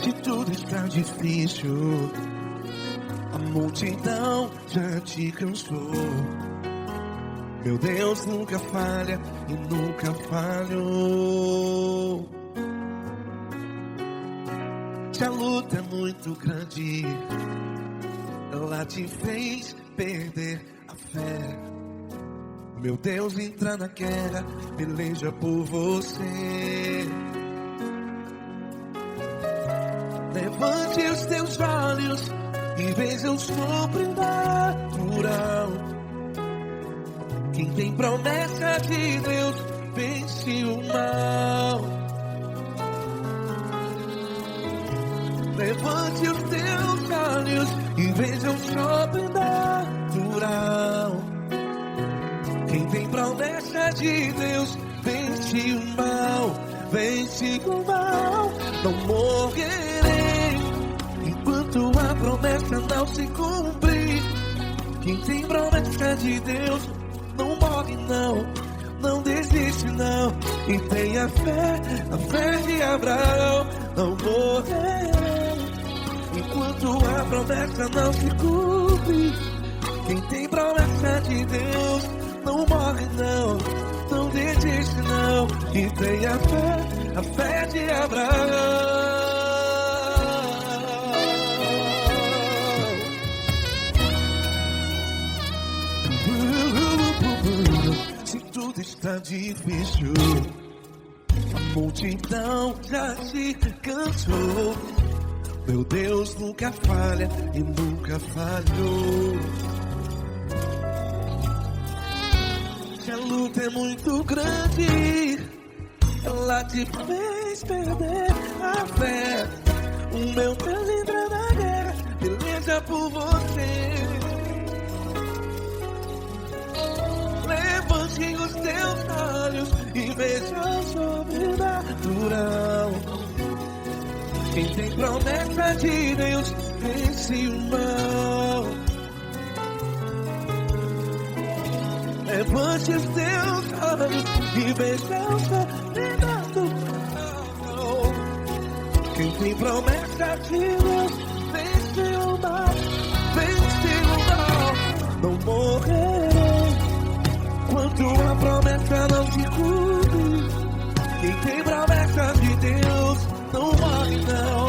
Se tudo está difícil, a multidão já te cansou. Meu Deus nunca falha e nunca falhou. Se a luta é muito grande, ela te fez perder a fé. Meu Deus entra na guerra, peleja por você. Levante os teus olhos e veja o sobrenatural. Quem tem promessa de Deus vence o mal. Levante os teus olhos e veja o sobrenatural. Quem tem promessa de Deus vence o mal. Vence o mal. Não morrerei enquanto a promessa não se cumprir. Quem tem promessa de Deus não morre não, não desiste não. E tenha fé, a fé de Abraão. Não morrerei enquanto a promessa não se cumpre. Quem tem promessa de Deus não morre não, não desiste não. E tenha fé, a fé de Abraão. Se tudo está difícil, a multidão já se cansou. Meu Deus nunca falha e nunca falhou. Se a luta é muito grande, ela te fez perder a fé. O meu Deus entra na guerra, peleja por você. Levante os teus olhos e veja o sobrenatural. Quem tem promessa de Deus vence o mal. Levante os teus olhos e veja o sobrenatural. Quem tem promessa de Deus vence o mal. Vence o mal. Não morrerei enquanto a promessa não se cumpre. Quem tem promessa de Deus não morre não.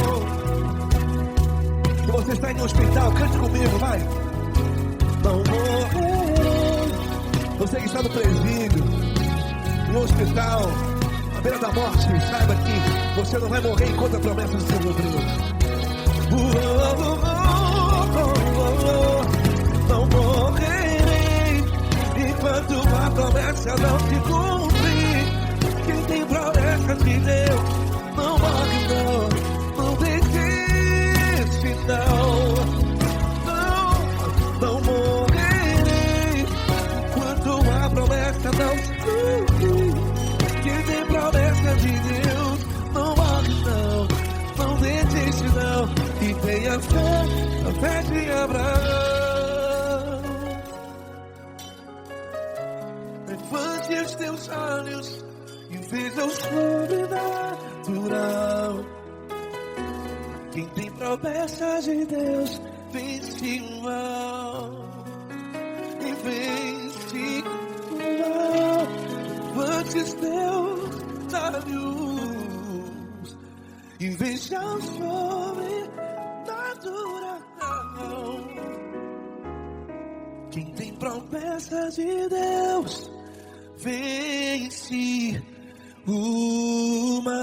Se você está em um hospital, cante comigo, vai. Não morrerei. Você que está no presídio, no hospital, à beira da morte, saiba que você não vai morrer enquanto a promessa não se cumprir. Não morrerei enquanto a promessa não se cumprir. Quem tem promessa de Deus não morre não, não desiste não. Não morrerei enquanto a promessa não se cumprir. Quem tem promessa de Deus não morre não, não desiste não. E tenha fé, a fé de Abraão. Levante os teus olhos e veja o sobrenatural. Quem tem promessa de Deus vence o mal. E vence o mal. Levante os teus olhos e veja o sobrenatural. Quem tem promessa de Deus vence o mal.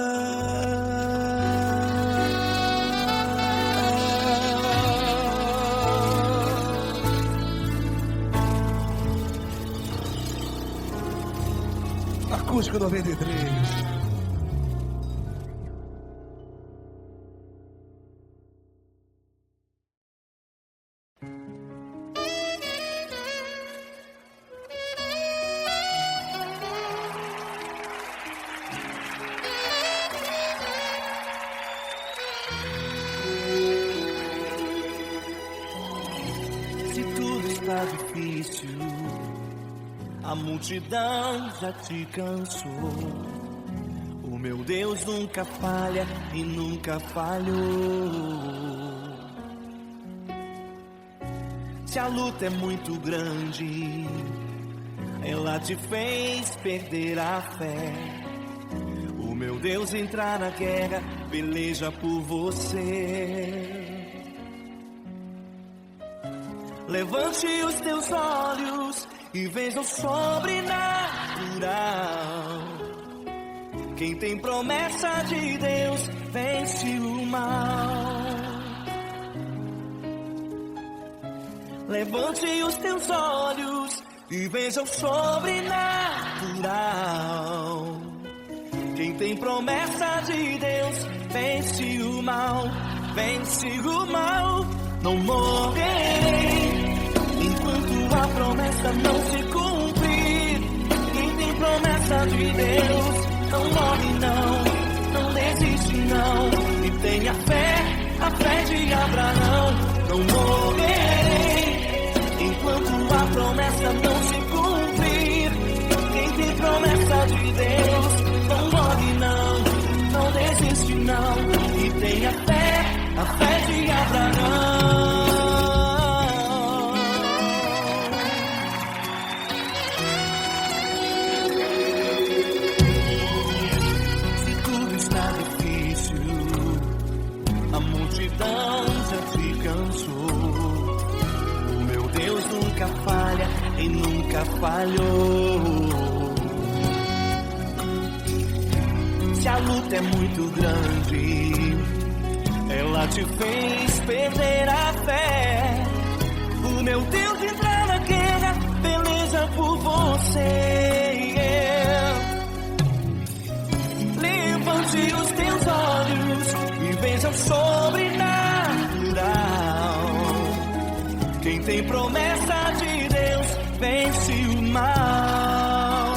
Acústico 93. Difícil, a multidão já te cansou. O meu Deus nunca falha e nunca falhou. Se a luta é muito grande, ela te fez perder a fé. O meu Deus entrar na guerra, peleja por você. Levante os teus olhos e veja o sobrenatural. Quem tem promessa de Deus vence o mal. Levante os teus olhos e veja o sobrenatural. Quem tem promessa de Deus vence o mal, vence o mal. Não morrerei enquanto a promessa não se cumprir. Quem tem promessa de Deus não morre não, não desiste não. E tenha fé, a fé de Abraão. Não morrerei enquanto a promessa não se cumprir. Quem tem promessa de Deus não morre não, não desiste não. E tenha fé, a fé de Abraão. Se tudo está difícil, a multidão já se cansou. O meu Deus nunca falha e nunca falhou. Se a luta é muito grande, ela te fez perder a fé. O meu Deus entrar na guerra, peleja por você. Levante os teus olhos e veja o sobrenatural. Quem tem promessa de Deus vence o mal.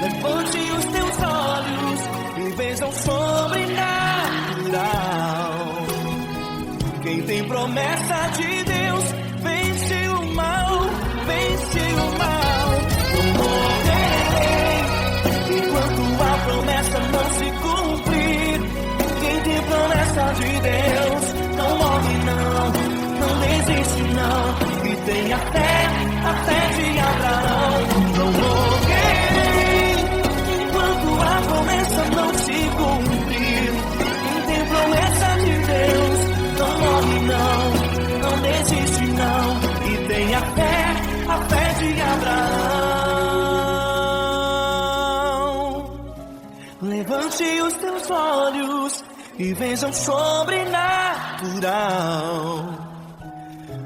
Levante os teus olhos e veja o sobrenatural. Quem tem promessa de Deus vence o mal, vence o mal. Não morrerei enquanto a promessa não se cumprir. Quem tem promessa de Deus não morre não, não desiste não. E tenha fé, a fé de Abraão. Não morrerei enquanto a promessa não se cumprir. Quem tem promessa de Deus não morre não, não desiste não. E tenha fé, a fé de Abraão. Levante os teus olhos e veja o sobrenatural.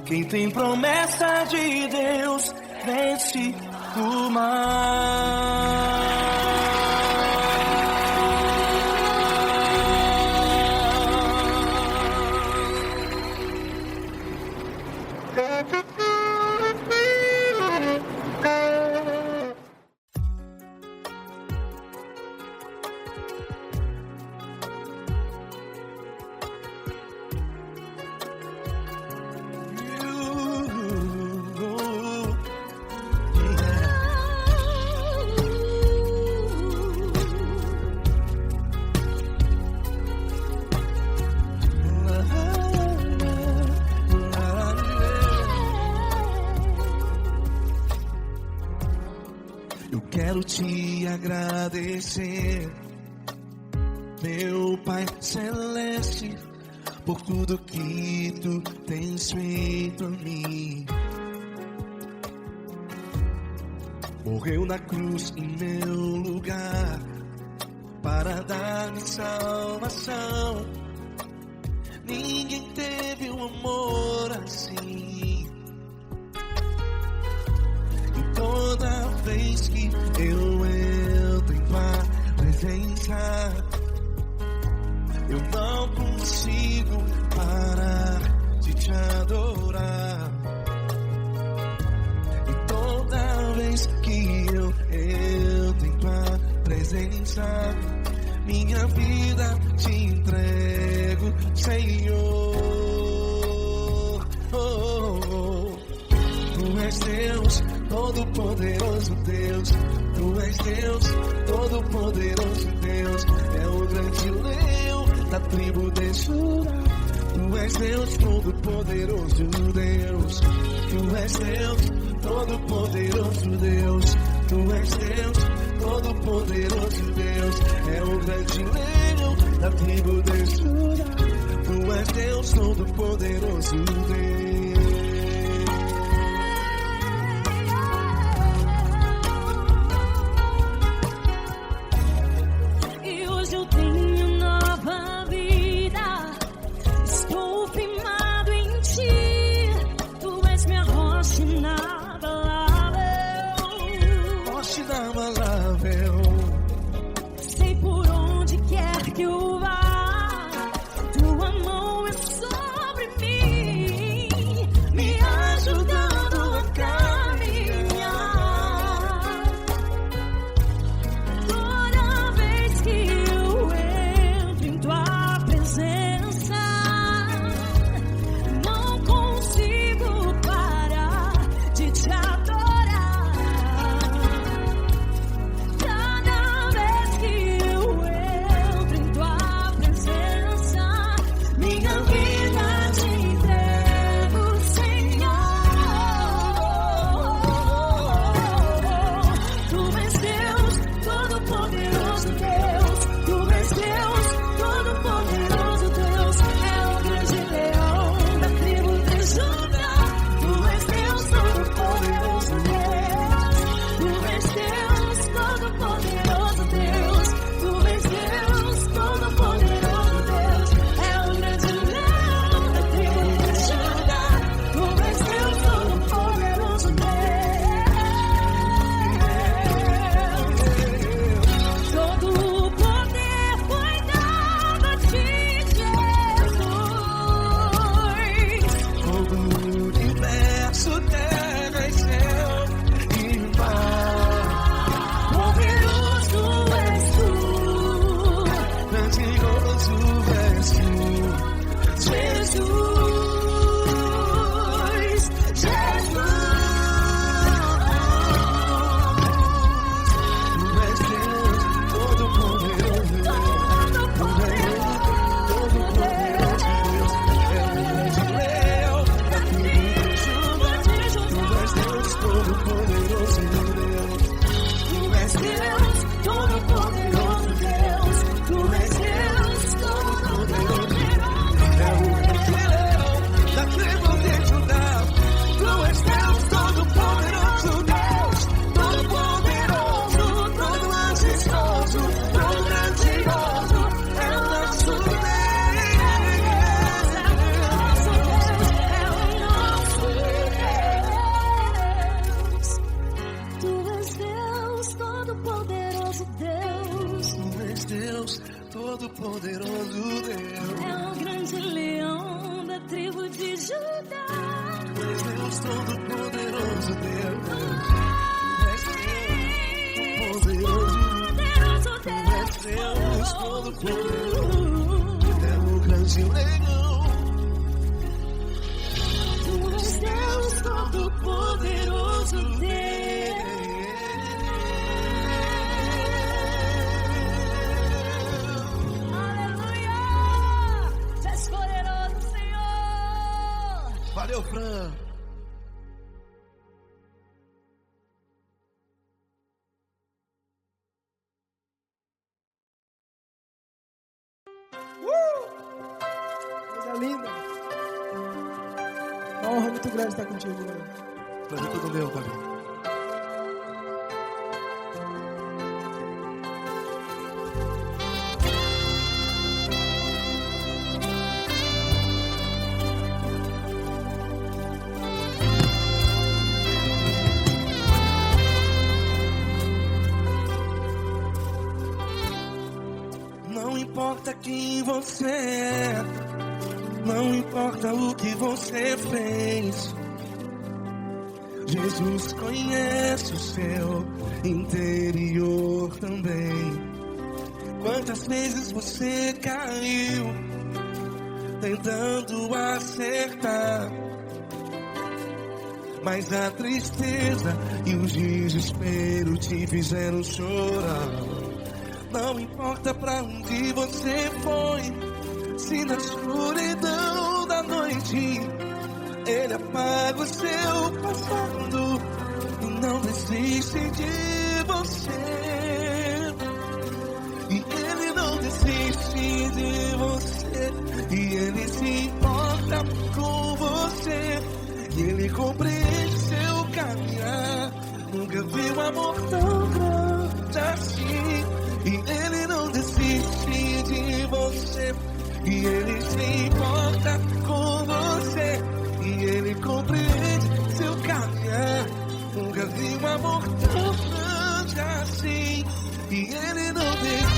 Quem tem promessa de Deus vence o mal. Quero te agradecer, meu Pai Celeste, por tudo que tu tens feito a mim. Morreu na cruz em meu lugar para dar-me salvação. Ninguém teve um amor assim. E toda vez que eu entro em tua presença, eu não consigo parar de te adorar. E toda vez que eu entro em tua presença, minha vida te entrego, Senhor. Tu és Deus, Todo-Poderoso Deus, Tu és Deus, Todo-Poderoso Deus, é o grande leão da tribo de Judá. Tu és Deus, Todo-Poderoso Deus, Tu és Deus, Todo-Poderoso Deus, Tu és Deus, Todo-Poderoso Deus, é o grande leão da tribo de Judá. Tu és Deus, Todo-Poderoso Deus. Sei por onde quer que eu vá, Tua mão é sobre mim, me ajudando a caminhar. Toda vez que eu entro em Tua presença, não consigo parar de Te adorar. Todo-Poderoso Deus, é o grande leão da tribo de Judá. Tu és Deus, Todo-Poderoso Deus, Tu és Deus, Todo-Poderoso, é o grande leão. Tu és Deus, Todo-Poderoso Deus. Valeu, Fran. Coisa linda. Uma honra muito grande estar contigo, Deus. Prazer todo meu, Fabinho. Não importa quem você é, não importa o que você fez, Jesus conhece o seu interior também. Quantas vezes você caiu tentando acertar, mas a tristeza e o desespero te fizeram chorar. Não importa pra onde você foi, se na escuridão da noite Ele apaga o seu passado e não desiste de você. E Ele não desiste de você, e Ele se importa com você, e Ele compreende seu caminhar. Nunca vi um amor tão grande assim. E Ele não desiste de você, e Ele se importa com você, e Ele compreende seu caminhar. Nunca vi um amor tão grande assim. E Ele não desiste.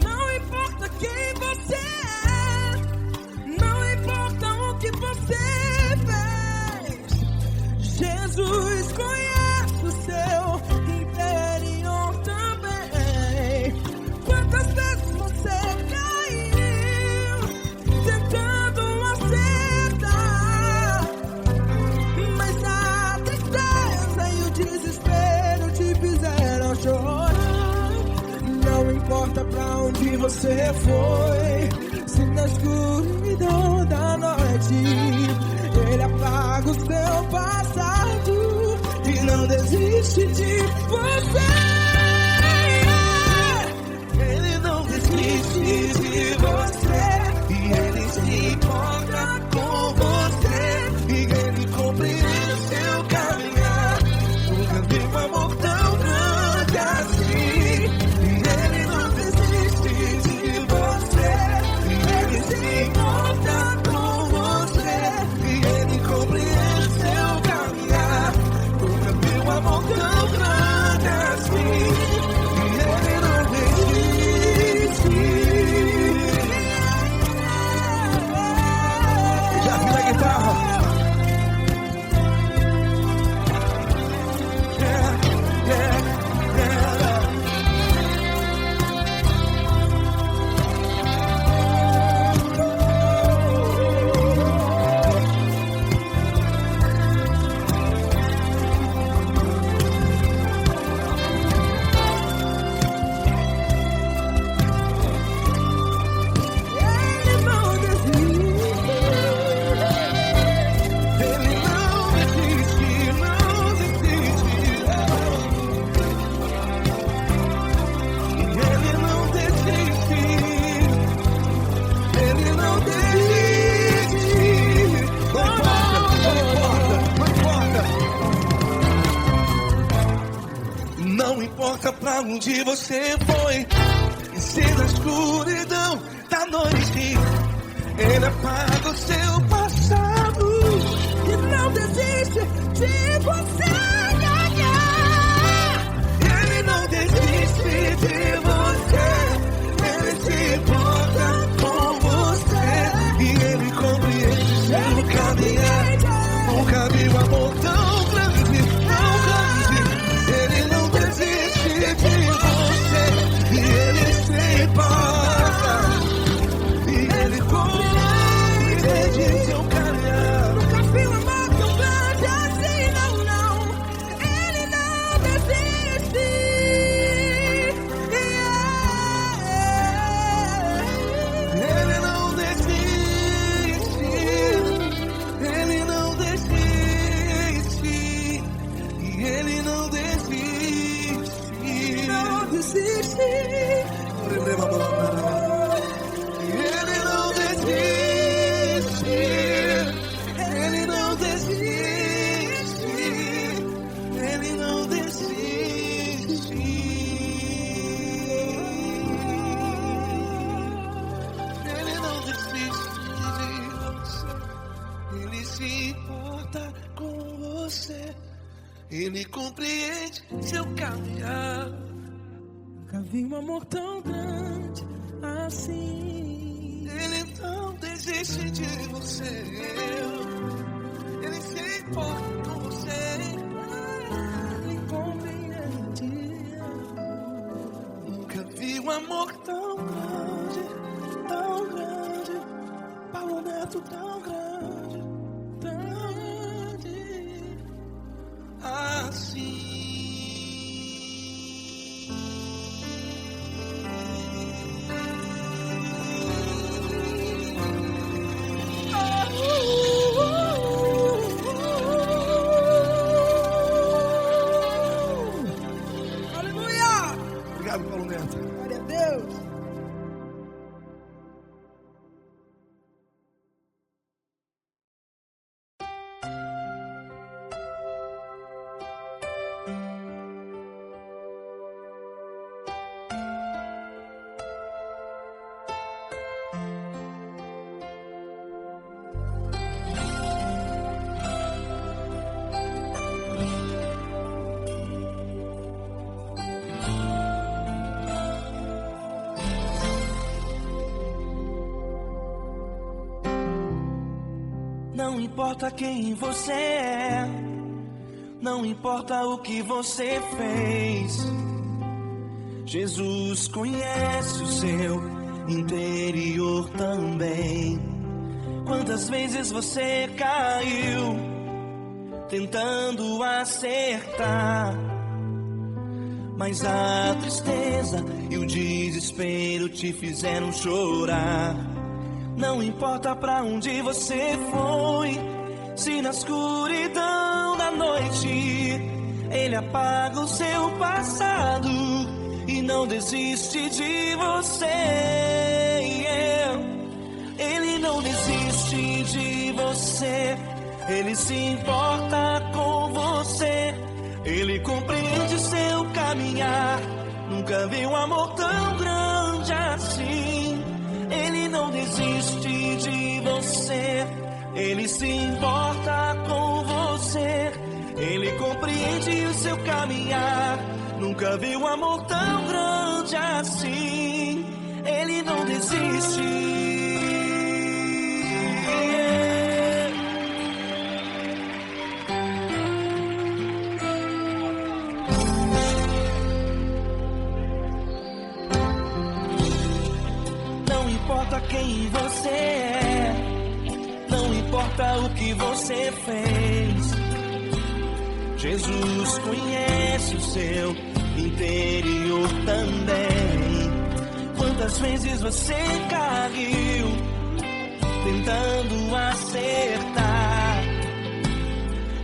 Não importa quem você é, não importa o que você fez, Jesus conhece o seu interior também. Quantas vezes você caiu tentando acertar, mas a tristeza e o desespero te fizeram chorar. Não importa pra onde você foi, se na escuridão da noite Ele apaga o seu passado e não desiste de você. Ele não desiste de você, e Ele se importa com você, e Ele compreende seu caminhar. Nunca vi um amor tão grande assim. E Ele não desiste de você, e Ele se importa com você, e Ele compreende seu caminhar. Nunca vi um amor tão grande assim. E Ele não desiste. Já vi na guitarra. Ele não desiste. Ele não desiste, não desiste. Ele não desiste. Ele não desiste. Não importa pra onde você foi, e se na escuridão da noite Ele apaga o seu passado E não desiste de você. Ele não desiste de você, Ele se importa com você, e Ele compreende seu caminhar. Nunca vi um amor tão grande, tão grande. Ele não desiste de você, e Ele se importa, e Ele compreende seu caminhar. Nunca vi um amor tão grande assim, não, não. Ele não desiste. Ele não desiste, Ele não desiste, e Ele não desiste. Não desiste. Ele não desiste, Ele não desiste, Ele não desiste. Ele não desiste de você, Ele se importa com você, Ele compreende seu caminhar. Nunca vi um amor tão grande assim. Ele não desiste de você, Ele se importa com você, um amor tão grande, Paulo Neto tão grande, assim. Obrigado, Paulo Neto. Glória a Deus. Não importa quem você é, não importa o que você fez, Jesus conhece o seu interior também. Quantas vezes você caiu, tentando acertar, mas a tristeza e o desespero te fizeram chorar. Não importa pra onde você foi, se na escuridão da noite Ele apaga o seu passado e não desiste de você. Ele não desiste de você, Ele se importa com você, Ele compreende seu caminhar. Nunca vi um amor tão grande assim. Ele não desiste de você, Ele se importa com você, Ele compreende o seu caminhar. Nunca vi um amor tão grande assim. Ele não desiste. Não importa quem você é, não importa o que você fez, Jesus conhece o seu interior também. Quantas vezes você caiu, tentando acertar,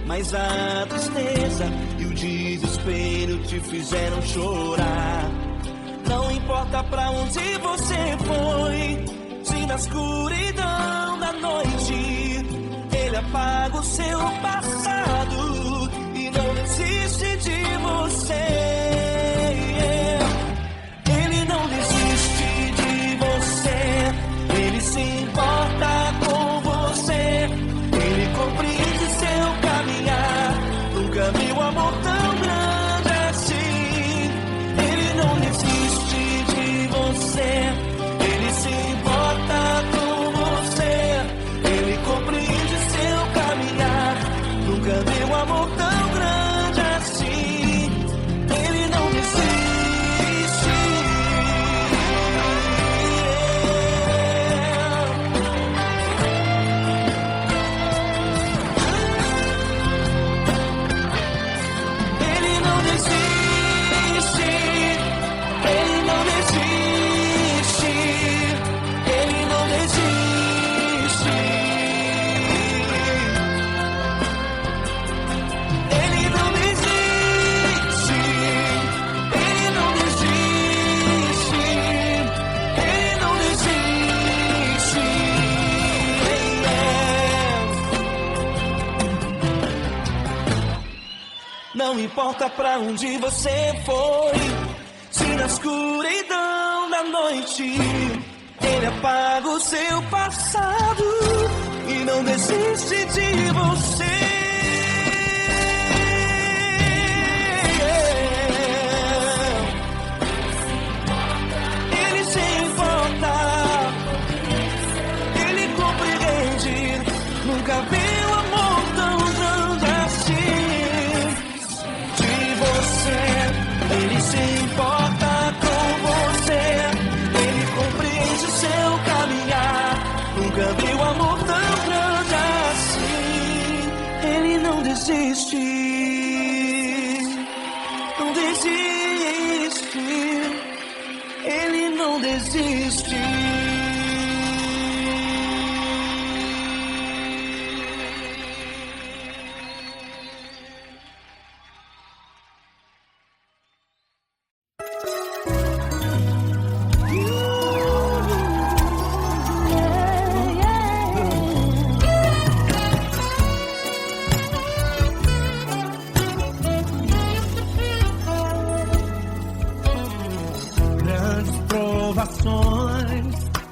mas a tristeza e o desespero te fizeram chorar. Não importa pra onde você foi, se na escuridão da noite Ele apaga o seu passado e não desiste de você. Ele não desiste de você, Ele se importa com você, Ele compreende seu caminhar. Nunca vi um amor tão grande assim. Ele não desiste de você, Ele se importa com você, Ele compreende seu caminhar. Nunca vi um amor tão grande assim. Ele não desiste. Ele não desiste. Ele não desiste. Ele não desiste. Ele não desiste. Ele não desiste. Ele não desiste. Não importa pra onde você foi, se na escuridão da noite Ele apaga o seu passado e não desiste de você. Ele se importa, Ele compreende. Nunca vi um amor tão grande assim. De você, Ele se importa com você, nunca vi um amor tão grande assim. Ele não desiste, não desiste, ele não desiste.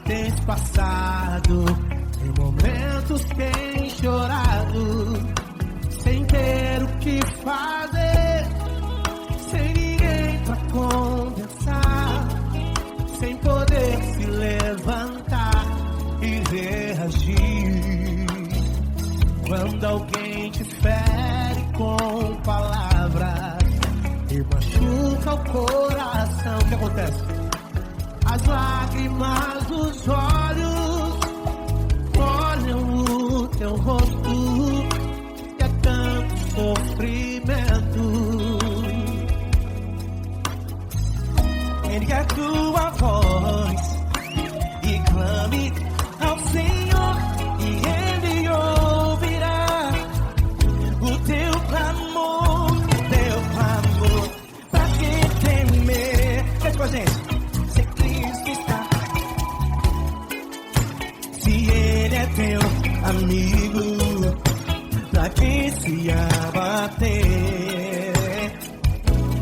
Tens passado, em momentos tens chorado, sem ter o que fazer, sem ninguém pra conversar, sem poder se levantar e reagir. Quando alguém te fere com palavras e machuca o coração, o que acontece? As lágrimas dos olhos molham o teu rosto, que é tanto sofrimento. Ergue a tua voz e clame ao Senhor, e Ele ouvirá o teu clamor, pra que temer? Faz com a gente. Teu amigo, pra que se abater?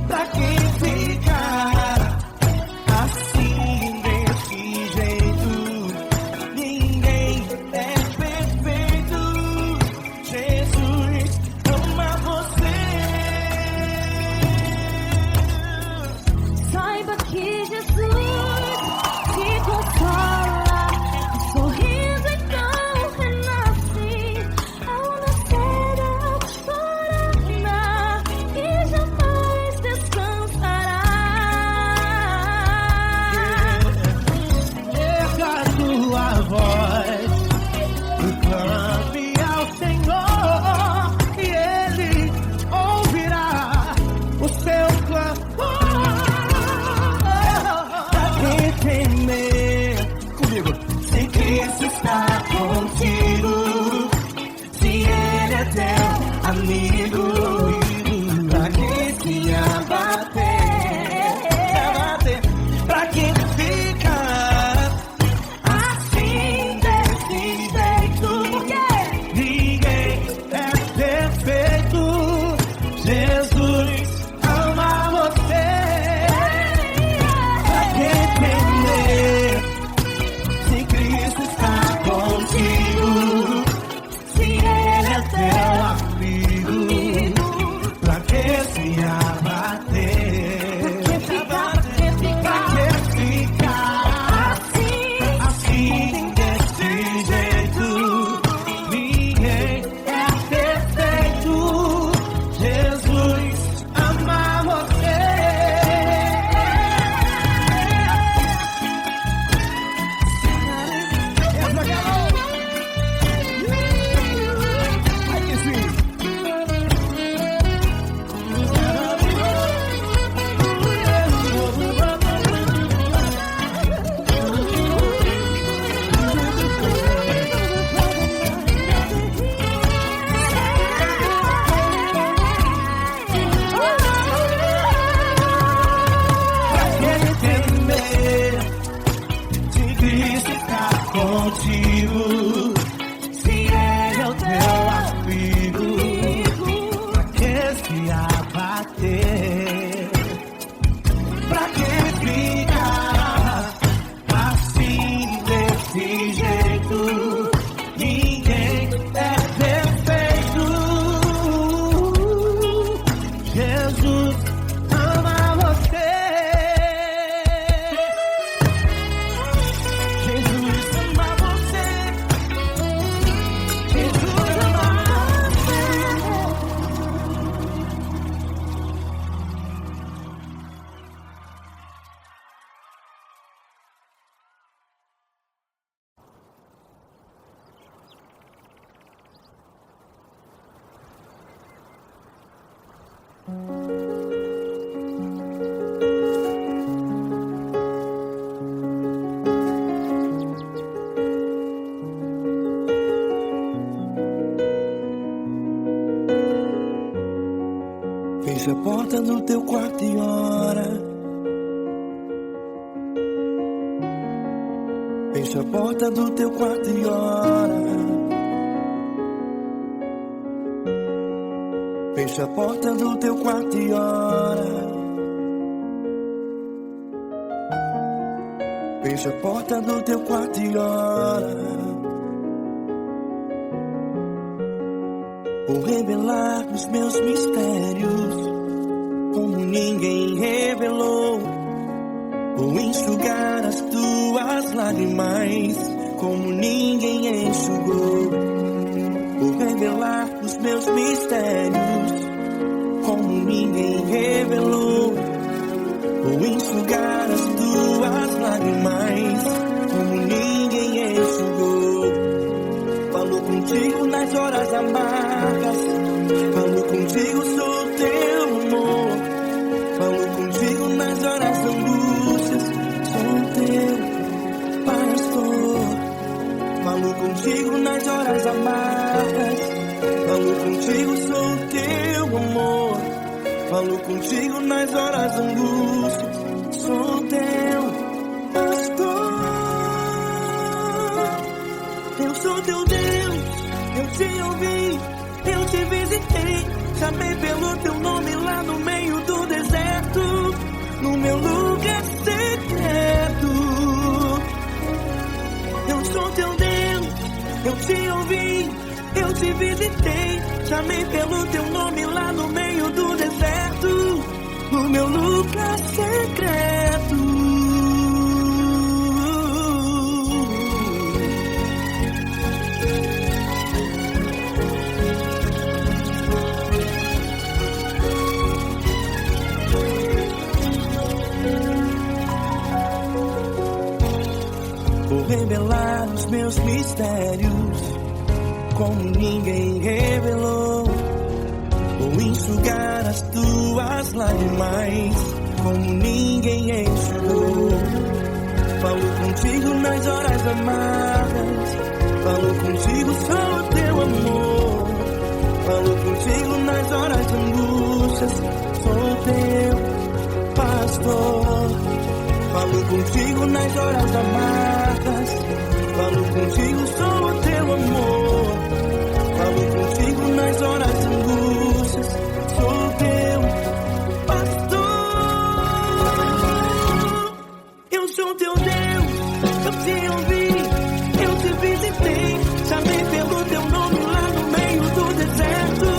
Pra que ficar assim desse jeito? Ninguém é perfeito. Jesus ama você. Saiba que Jesus te consola, sorriso então. Amigo, pra que se abater, pra que ficar assim desse jeito? Porque ninguém é perfeito. Jesus ama você. Pra que temer se Cristo está contigo? Se Ele é teu amigo, pra que se abater? Pra que ficar assim desse jeito? Ninguém é perfeito. Jesus ama você. Contigo, se Ele é o teu amigo, pra que se abater? Pra que ficar assim desse jeito? Ninguém é perfeito. Jesus ama você. Jesus ama você. Fecha a porta do teu quarto e ora. Fecha a porta do teu quarto e ora. Fecha a porta do teu quarto e ora. Fecha a porta do teu quarto e ora. Vou revelar os meus mistérios como ninguém revelou. Vou enxugar as tuas lágrimas como ninguém enxugou. Vou revelar os meus mistérios como ninguém revelou. Vou enxugar as tuas lágrimas como ninguém enxugou. Falo contigo nas horas amargas, falo contigo, sou teu amor. Falo contigo nas horas da angústias, sou teu pastor. Falo contigo nas horas amargas, falo contigo, sou teu amor. Falo contigo nas horas da angústias, sou teu pastor. Eu sou teu Deus, eu te ouvi, eu te visitei. Chamei pelo teu nome lá no meio do deserto, no meu lugar secreto. Eu sou teu Deus, eu te ouvi, eu te visitei. Chamei pelo teu nome lá no meio do deserto, no meu lugar secreto. Vou revelar os meus mistérios como ninguém revelou. Vou enxugar as tuas lágrimas como ninguém enxugou. Falo contigo nas horas amargas, falo contigo, sou teu amor. Falo contigo nas horas de angústias, sou teu pastor. Falo contigo nas horas amargas, falo contigo, sou teu amor. Falo contigo nas horas de angústias, sou teu pastor. Eu sou teu Deus, eu te ouvi, eu te visitei. Chamei pelo teu nome lá no meio do deserto,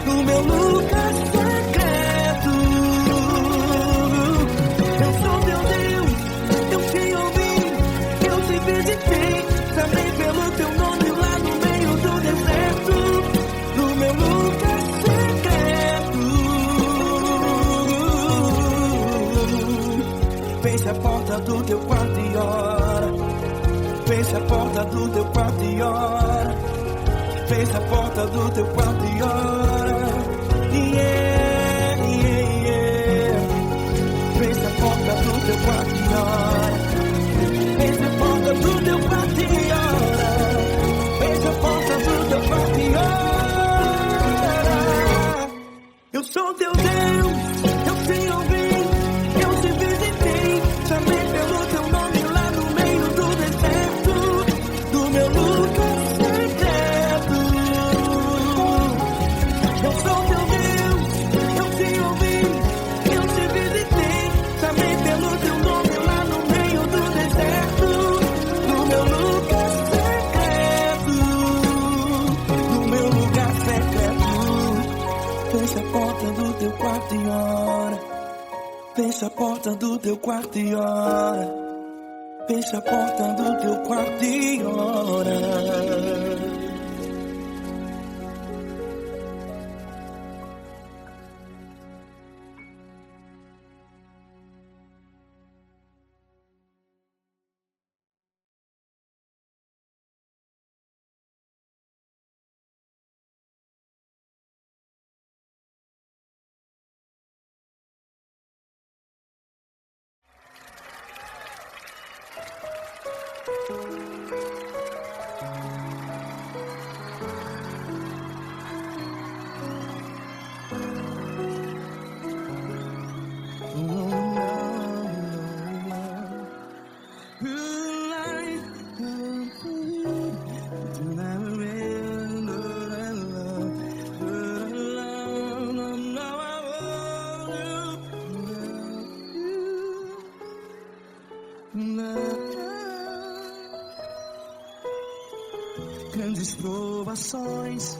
no meu lugar secreto. Eu sou teu Deus, eu te ouvi, eu te visitei. Chamei pelo teu nome lá no meio do deserto, no meu lugar secreto. Fecha a porta do teu quarto e ora. Fecha a porta do teu quarto e ora. Fecha a porta do teu quarto e ora. Yeah, yeah, yeah. Fecha a porta do teu quarto e ora. Fecha a porta do teu quarto e ora. Fecha a porta do teu quarto e ora. Eu sou teu Deus, eu te ouvi, eu te visitei. Chamei pelo teu nome lá no meio do deserto, do meu lugar secreto. Eu sou teu Deus, eu te ouvi, eu te visitei. Chamei pelo teu nome lá no meio do deserto, do meu lugar secreto, do meu lugar secreto. Fecha a porta do teu quarto e ora. Fecha a porta do teu quarto e ora. Fecha a porta do teu quarto e ora. grandes provações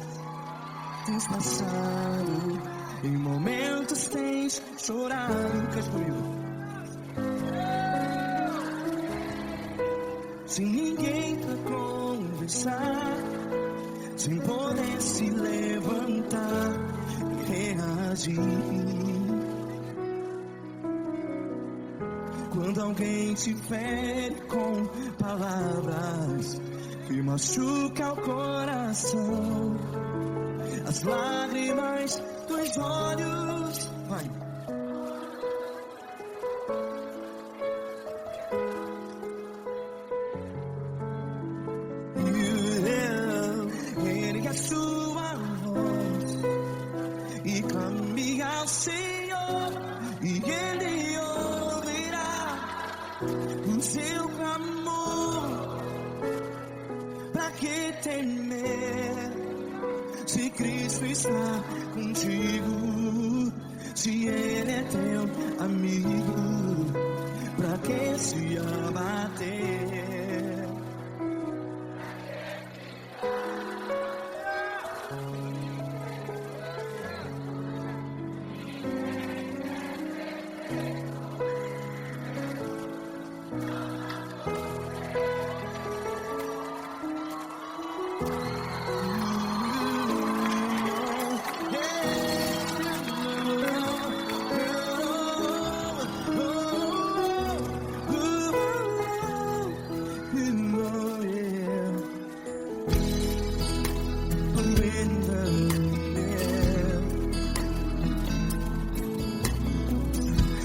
tens passado, em momentos tens chorado. Cante comigo. Sem ninguém pra conversar, sem poder se levantar e reagir. Quando alguém te fere com palavras que machuca o coração, as lágrimas dos olhos, vai. Ergue a sua voz e clame ao Senhor, e Ele ouvirá o seu clamor. Pra que temer, se Cristo está contigo? Se Ele é teu amigo, pra que se abater?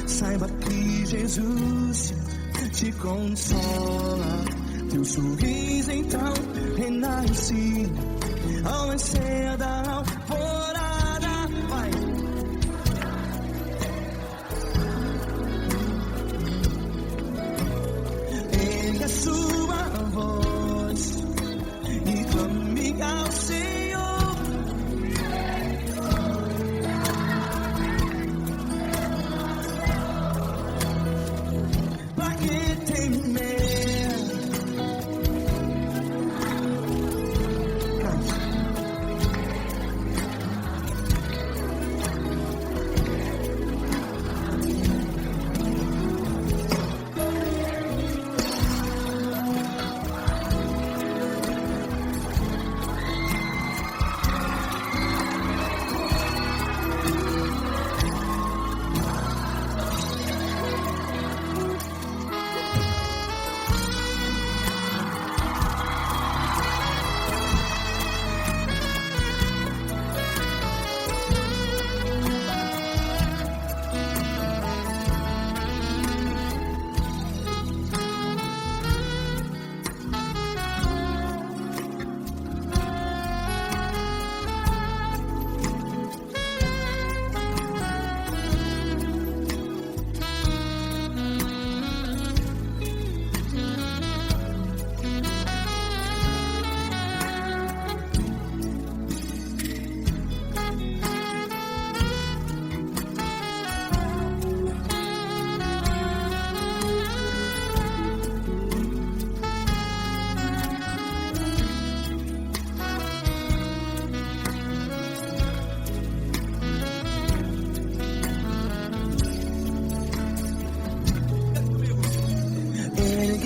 Saiba que Jesus te consola, teu sorriso então renasce ao nascer da alvorada. Vai. Ergue a sua voz e clame ao Senhor.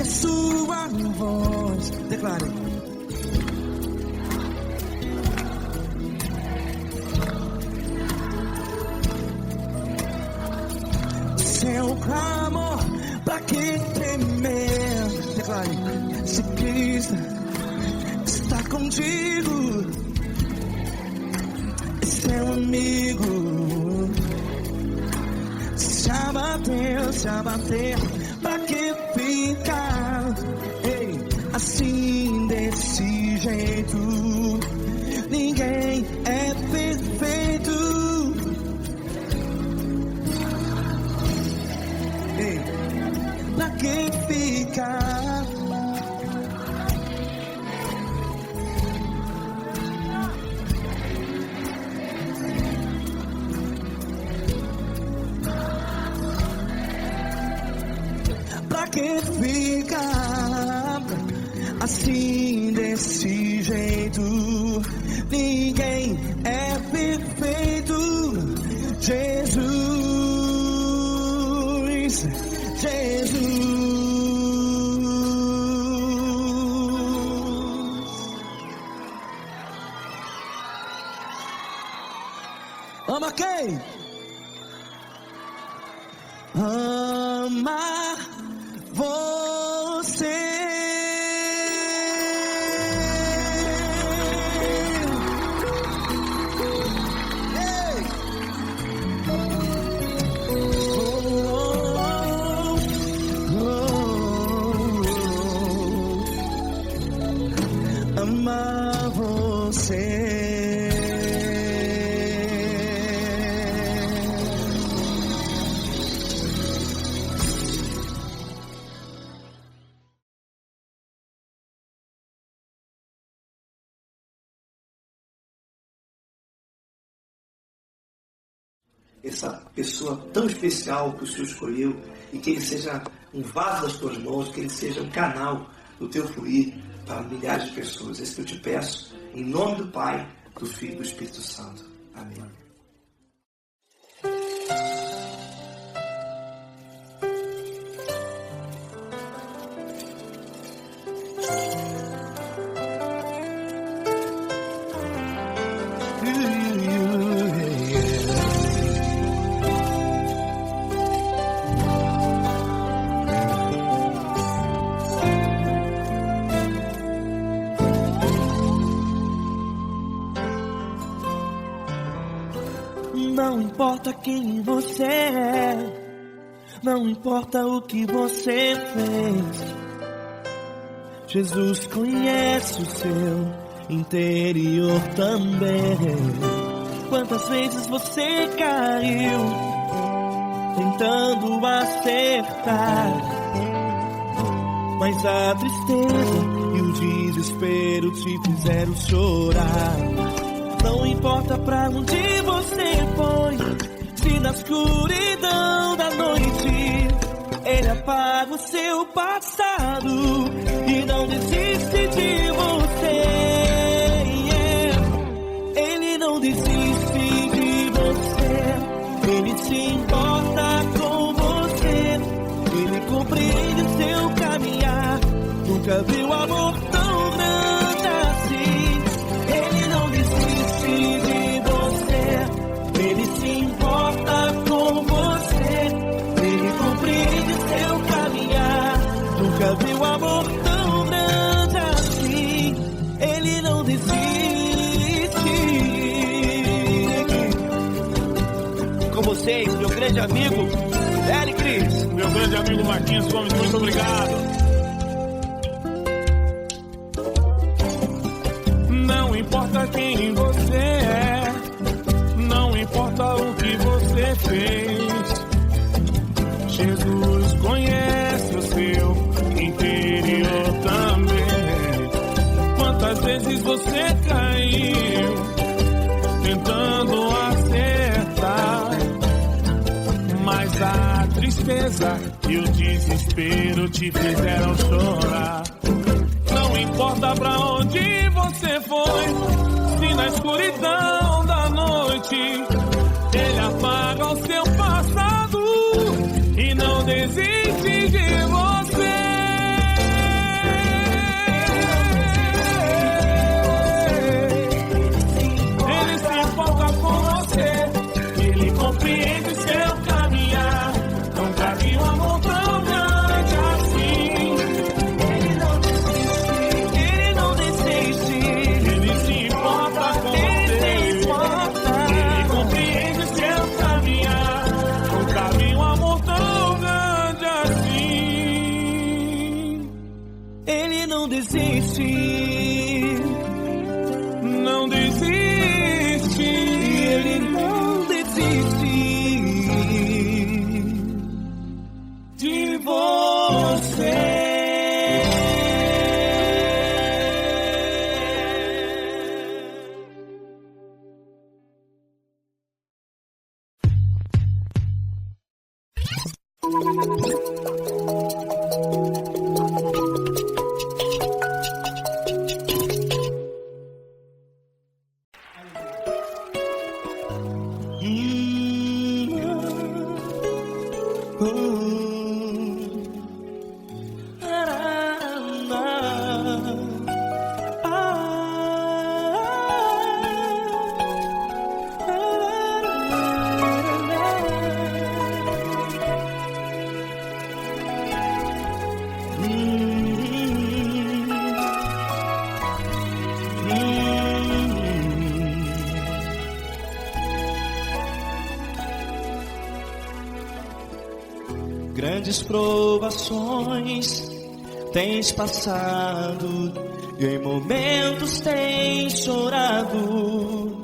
Sua voz, declare. Seu clamor, pra que temer? Declare. Se Cristo está contigo, é seu amigo. Se abater, pra que ficar? Ei, assim desse jeito, ninguém é perfeito. Ei, pra que ficar? Pra que ficar assim desse jeito. Ninguém é perfeito. Jesus, Jesus. Ama quem? Ama você. Ei! Ama você. Essa pessoa tão especial que o Senhor escolheu, e que ele seja um vaso das tuas mãos, que ele seja um canal do teu fluir para milhares de pessoas. É isso que eu te peço, em nome do Pai, do Filho e do Espírito Santo. Amém. Não importa quem você é, não importa o que você fez, Jesus conhece o seu interior também. Quantas vezes você caiu, tentando acertar, mas a tristeza e o desespero te fizeram chorar. Não importa pra onde você foi, se na escuridão da noite Ele apaga o seu passado e não desiste de você. Ele não desiste de você, Ele se importa com você, Ele compreende o seu caminhar. Nunca viu amor tão grande assim. Ele não desiste de você, Ele se importa com você, Ele compreende o seu caminhar. Nunca viu amor tão grande assim. Ele não desiste. Com vocês, meu grande amigo L. Cris. Meu grande amigo Marquinhos Gomes, muito obrigado. Não importa quem você é, não importa o que você fez, Jesus conhece o seu interior também. Quantas vezes você caiu, tentando acertar, mas a tristeza e o desespero te fizeram chorar. Não importa pra onde você foi, se na escuridão da noite Ele apaga o seu passado e não desiste de você. Ele se importa com você, Ele compreende o seu caminhar. Nunca vi um amor tão grande assim. Ele não desiste, Ele se importa com você, Ele compreende o seu caminhar. Nunca vi um amor tão grande assim. Ele não desiste, Não desiste, Ele não desiste de você. grandes provações tens passado e em momentos tens chorado,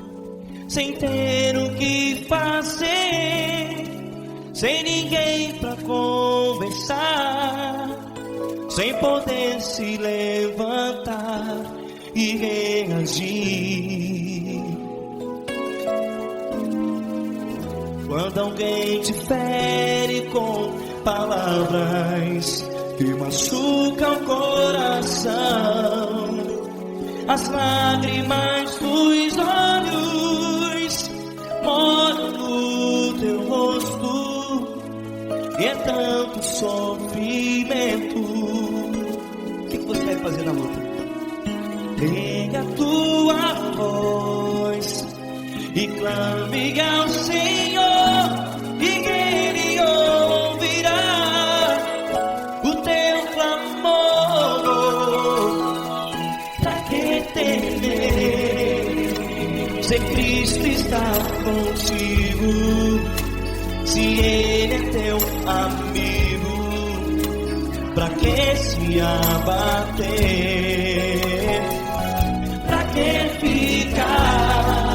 sem ter o que fazer, sem ninguém pra conversar, sem poder se levantar e reagir. Quando alguém te fere com palavras que machucam o coração, as lágrimas dos olhos moram no teu rosto, e é tanto sofrimento. O que você deve fazer na luta? Erga a tua voz e clame ao Senhor, e Ele ouvirá o teu clamor. Pra que temer, se Cristo está contigo, se Ele é teu amigo? Pra que se abater? Pra que ficar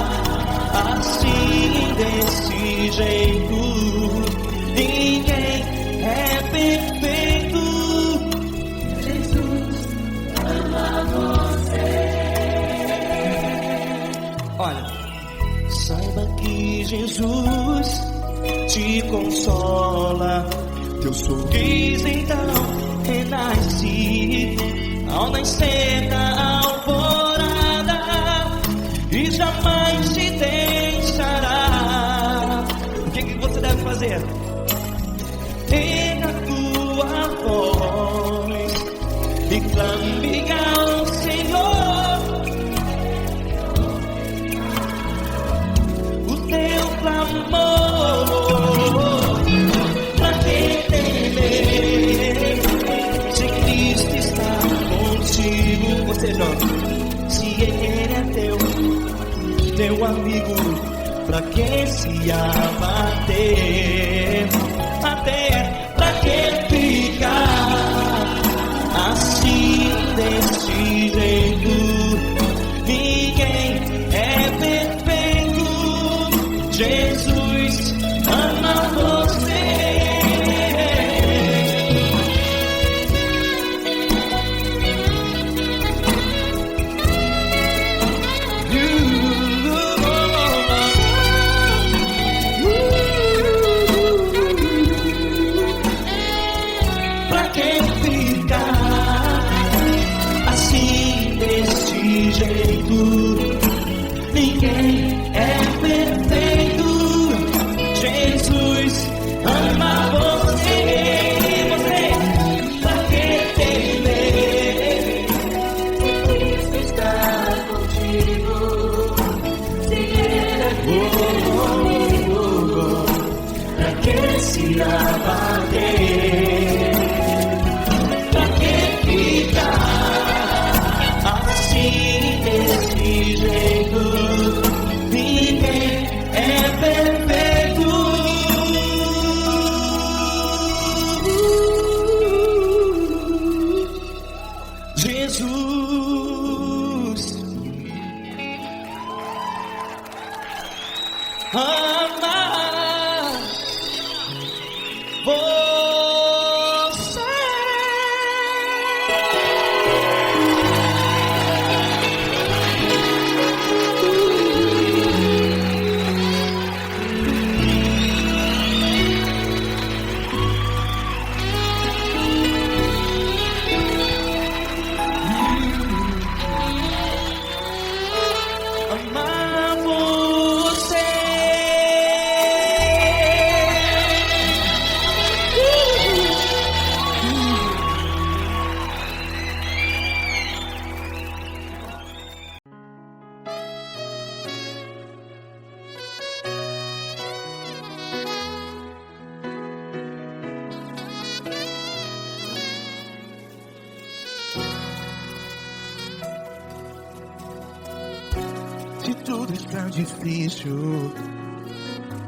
assim desse jeito? Ninguém é perfeito. Jesus ama você. Olha, saiba que Jesus te consola, teu sorriso então renasce ao nascer da alvorada, e jamais te deixará. O que você deve fazer? Erga a tua voz e clame ao Senhor, o teu clamor. Pra que temer, se Cristo está contigo? Ou seja, se Ele é teu amigo, pra que se abater? Até pra que ficar assim desse jeito? Ninguém é perfeito. Jesus ama você. Ninguém é perfeito. Jesus ama você. Pra que temer? Cristo está contigo. Se Ele é comigo, pra que se abater? Pra que ficar assim desse jeito? Ninguém é perfeito. Jesus ama você. Se tudo está difícil,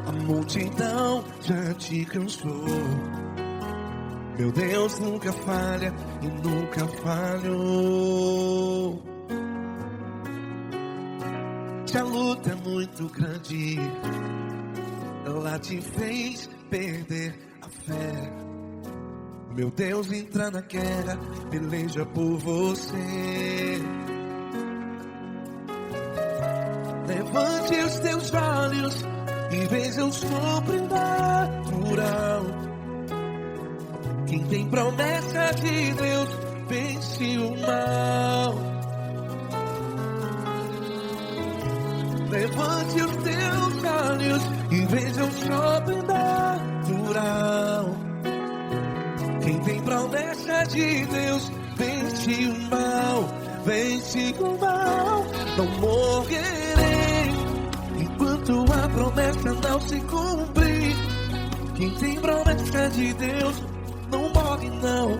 a multidão já te cansou. Meu Deus nunca falha e nunca falhou. Se a luta é muito grande, ela te fez perder a fé. Meu Deus entra na guerra, peleja por você. Levante os teus olhos e veja o sobrenatural. Quem tem promessa de Deus vence o mal. Levante os teus olhos e veja o sobrenatural. Quem tem promessa de Deus vence o mal. Vence o mal. Não morrerei enquanto a promessa não se cumprir. Quem tem promessa de Deus não morre não,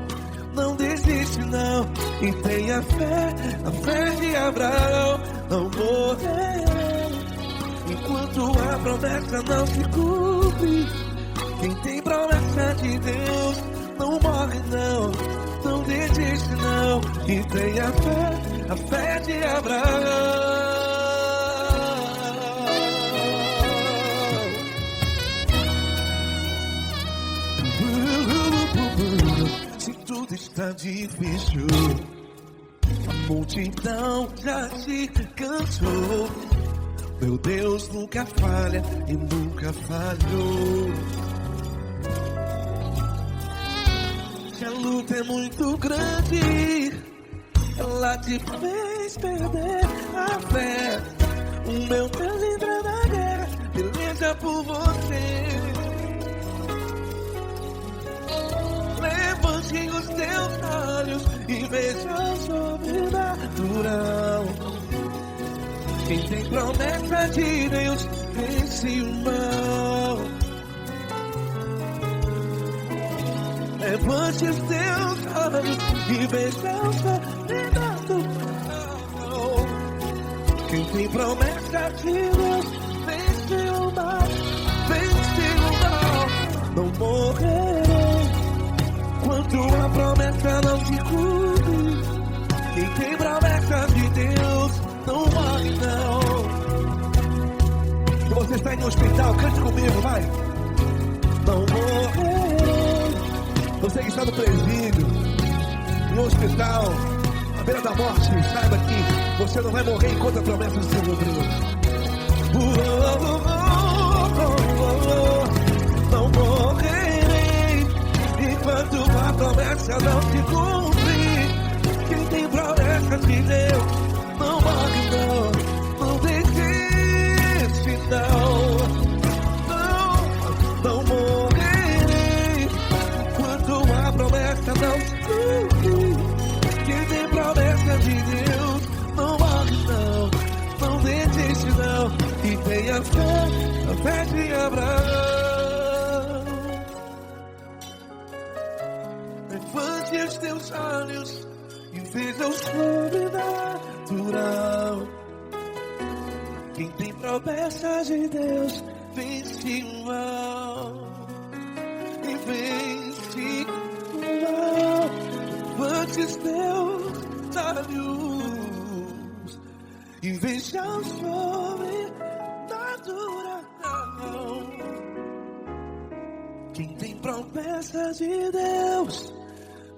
não desiste não. E tenha fé, a fé de Abraão. Não morrerei enquanto a promessa não se cumpre. Quem tem promessa de Deus não morre não, não desiste não. E tenha fé, a fé de Abraão. Se tudo está difícil, a multidão já se cansou. Meu Deus nunca falha e nunca falhou. Se a luta é muito grande, ela te fez perder a fé. O meu Deus entra na guerra, peleja por você. Levante os teus olhos e veja o sobrenatural. Quem tem promessa de Deus vence o mal. Levante os teus olhos e veja o sobrenatural. Quem tem promessa de Deus vence o mal. Vence o mal. Não morrerei enquanto a promessa não se cumpre. Quem tem promessa de Deus não morre não. Se você está em um hospital, cante comigo, vai. Não morrerei. Você que está no presídio, no hospital, à beira da morte, saiba que você não vai morrer enquanto a promessa não se cumpriu. Não morrerei enquanto a promessa não se cumprir. Quem tem promessa de Deus não morre não, não desiste não. Não morrerei enquanto a promessa não se cumprir. Quem tem promessa de Deus não morre não, não desiste não. E tenha fé, a fé de Abraão. Levante os teus olhos e veja o sobrenatural. Quem tem promessa de Deus vence o mal. E vence o mal. Levante os teus olhos e veja o sobrenatural. Quem tem promessa de Deus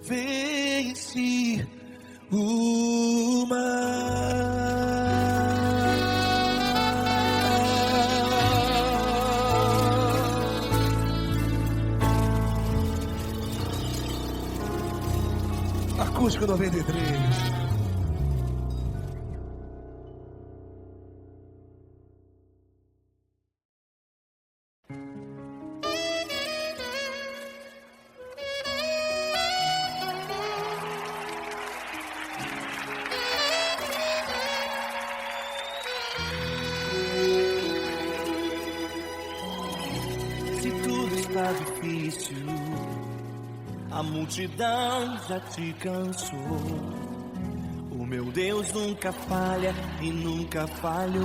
vence o mal. Acústico 93. Difícil, a multidão já te cansou. O meu Deus nunca falha e nunca falhou.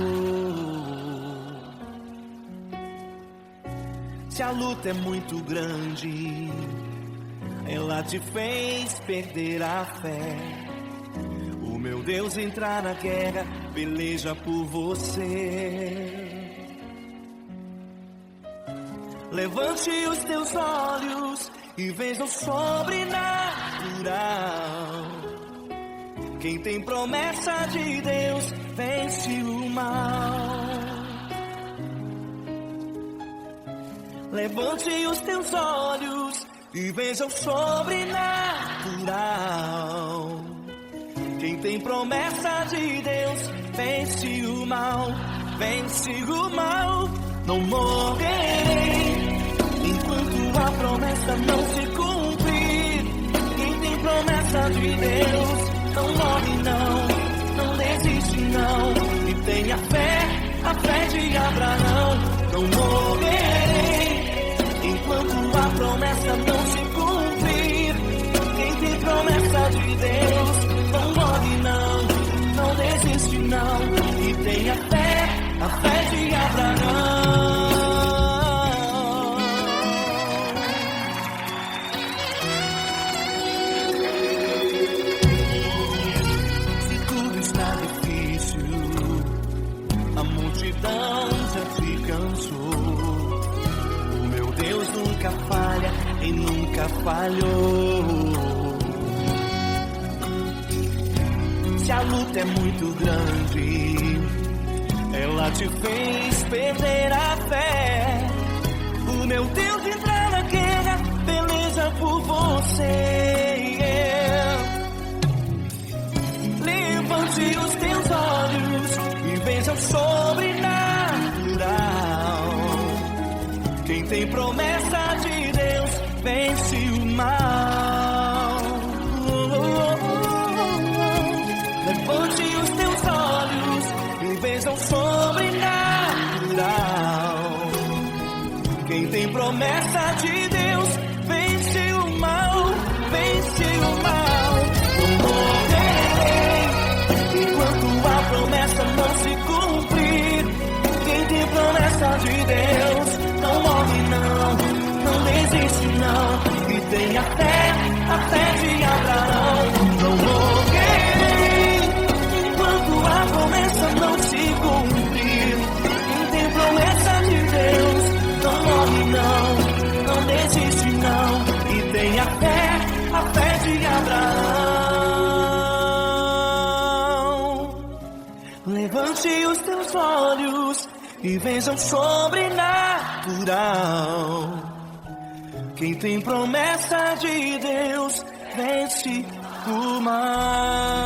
Se a luta é muito grande, ela te fez perder a fé. O meu Deus entrar na guerra, peleja por você. Levante os teus olhos e veja o sobrenatural. Quem tem promessa de Deus vence o mal. Levante os teus olhos e veja o sobrenatural. Quem tem promessa de Deus vence o mal, vence o mal. Não morrerei enquanto a promessa não se cumprir. Quem tem promessa de Deus não morre não, não desiste não. E tenha fé, a fé de Abraão. Não morrerei enquanto a promessa não se cumprir. Quem tem promessa de Deus não morre não, não desiste não. E tenha fé, a fé de Abraão. Se tudo está difícil, a multidão já se cansou. O meu Deus nunca falha e nunca falhou. Se a luta é muito grande, ela te fez perder a fé. O meu Deus entrar na guerra, peleja por você. Levante os teus olhos e veja o sobrenatural. Quem tem promessa de Deus vence o mal. Levante os teus olhos e veja o sobrenatural. Quem tem promessa de Deus vence o mal, vence o mal. Não morrerei enquanto a promessa não se cumprir. Quem tem promessa de Deus não morre não, não desiste não. E tenha fé, a fé de Abraão. Não morrerei enquanto a promessa não se cumprir. Quem tem promessa de Deus não morre não, não desiste não. E tenha fé, a fé de Abraão. Levante os teus olhos e veja o sobrenatural. Quem tem promessa de Deus vence o mal.